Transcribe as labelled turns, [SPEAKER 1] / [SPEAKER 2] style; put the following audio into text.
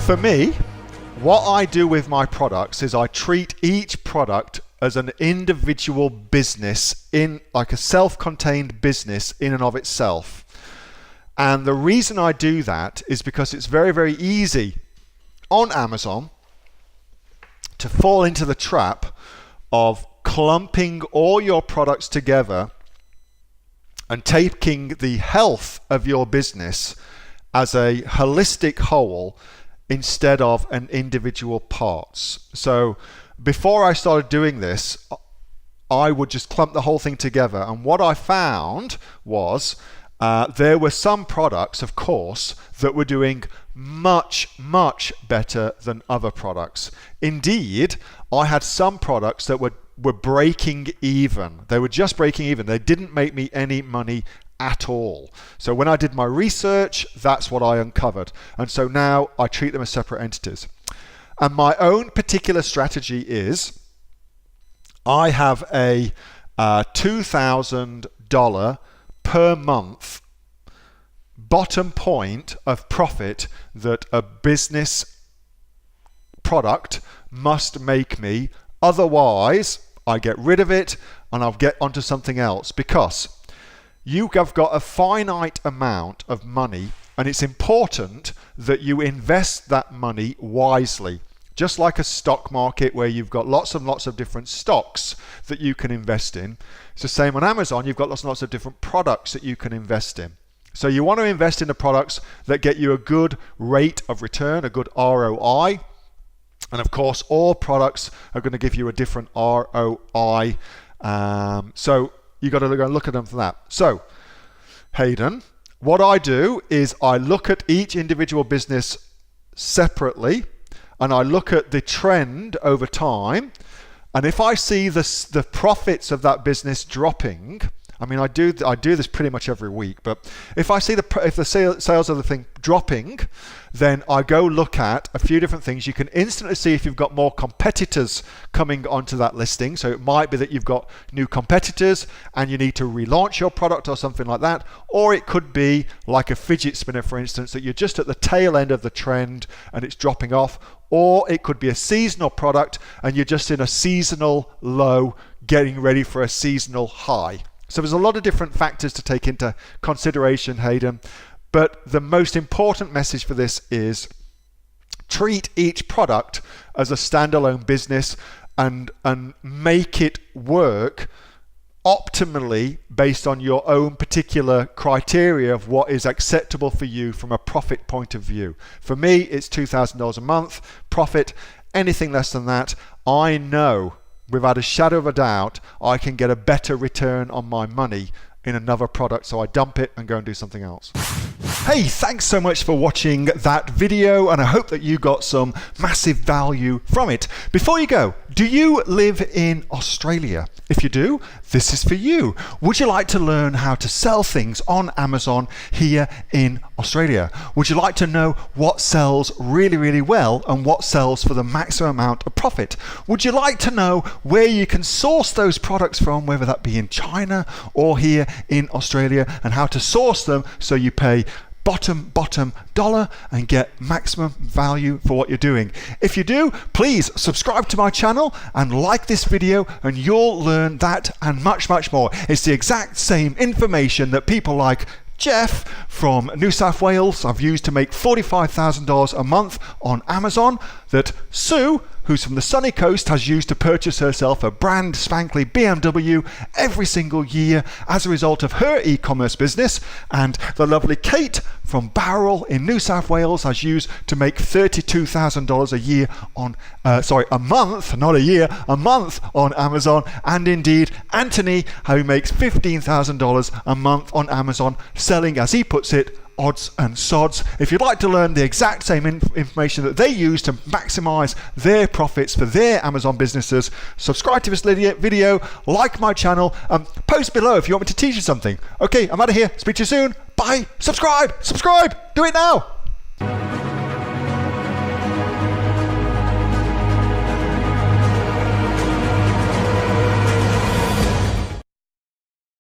[SPEAKER 1] For me, what I do with my products is I treat each product as an individual business, in like a self-contained business in and of itself. And the reason I do that is because it's very, very easy on Amazon to fall into the trap of clumping all your products together and taking the health of your business as a holistic whole instead of an individual parts. So before I started doing this, I would just clump the whole thing together. And what I found was there were some products, of course, that were doing much, much better than other products. Indeed, I had some products that were breaking even. They were just breaking even. They didn't make me any money at all. So when I did my research, that's what I uncovered. And so now I treat them as separate entities. And my own particular strategy is I have a $2,000 per month bottom point of profit that a business product must make me. Otherwise, I get rid of it and I'll get onto something else, because you have got a finite amount of money and it's important that you invest that money wisely. Just like a stock market where you've got lots and lots of different stocks that you can invest in. It's the same on Amazon. You've got lots and lots of different products that you can invest in. So you want to invest in the products that get you a good rate of return, a good ROI. And of course, all products are going to give you a different ROI. So you got to go and look at them for that. So, Hayden, what I do is I look at each individual business separately, and I look at the trend over time. And if I see the profits of that business dropping, I mean, I do this pretty much every week, but if I see if the sales of the thing dropping, then I go look at a few different things. You can instantly see if you've got more competitors coming onto that listing. So it might be that you've got new competitors and you need to relaunch your product or something like that. Or it could be like a fidget spinner, for instance, that you're just at the tail end of the trend and it's dropping off. Or it could be a seasonal product and you're just in a seasonal low, getting ready for a seasonal high. So there's a lot of different factors to take into consideration, Hayden. But the most important message for this is treat each product as a standalone business and make it work optimally based on your own particular criteria of what is acceptable for you from a profit point of view. For me, it's $2,000 a month profit. Anything less than that, I know without a shadow of a doubt, I can get a better return on my money in another product, so I dump it and go and do something else. Hey, thanks so much for watching that video, and I hope that you got some massive value from it. Before you go, do you live in Australia? If you do, this is for you. Would you like to learn how to sell things on Amazon here in Australia? Would you like to know what sells really, really well and what sells for the maximum amount of profit? Would you like to know where you can source those products from, whether that be in China or here in Australia, and how to source them so you pay bottom dollar and get maximum value for what you're doing? If you do, please subscribe to my channel and like this video, and you'll learn that and much more. It's the exact same information that people like Jeff from New South Wales have used to make $45,000 a month on Amazon, that Sue, who's from the sunny coast, has used to purchase herself a brand spankly BMW every single year as a result of her e-commerce business, and the lovely Kate from Bowral in New South Wales has used to make $32,000 a year on, a month, not a year, a month on Amazon, and indeed Anthony, who makes $15,000 a month on Amazon, selling, as he puts it, odds and sods. If you'd like to learn the exact same information that they use to maximize their profits for their Amazon businesses, subscribe to this video, like my channel, and post below if you want me to teach you something. Okay, I'm out of here. Speak to you soon. Bye. Subscribe. Do it now.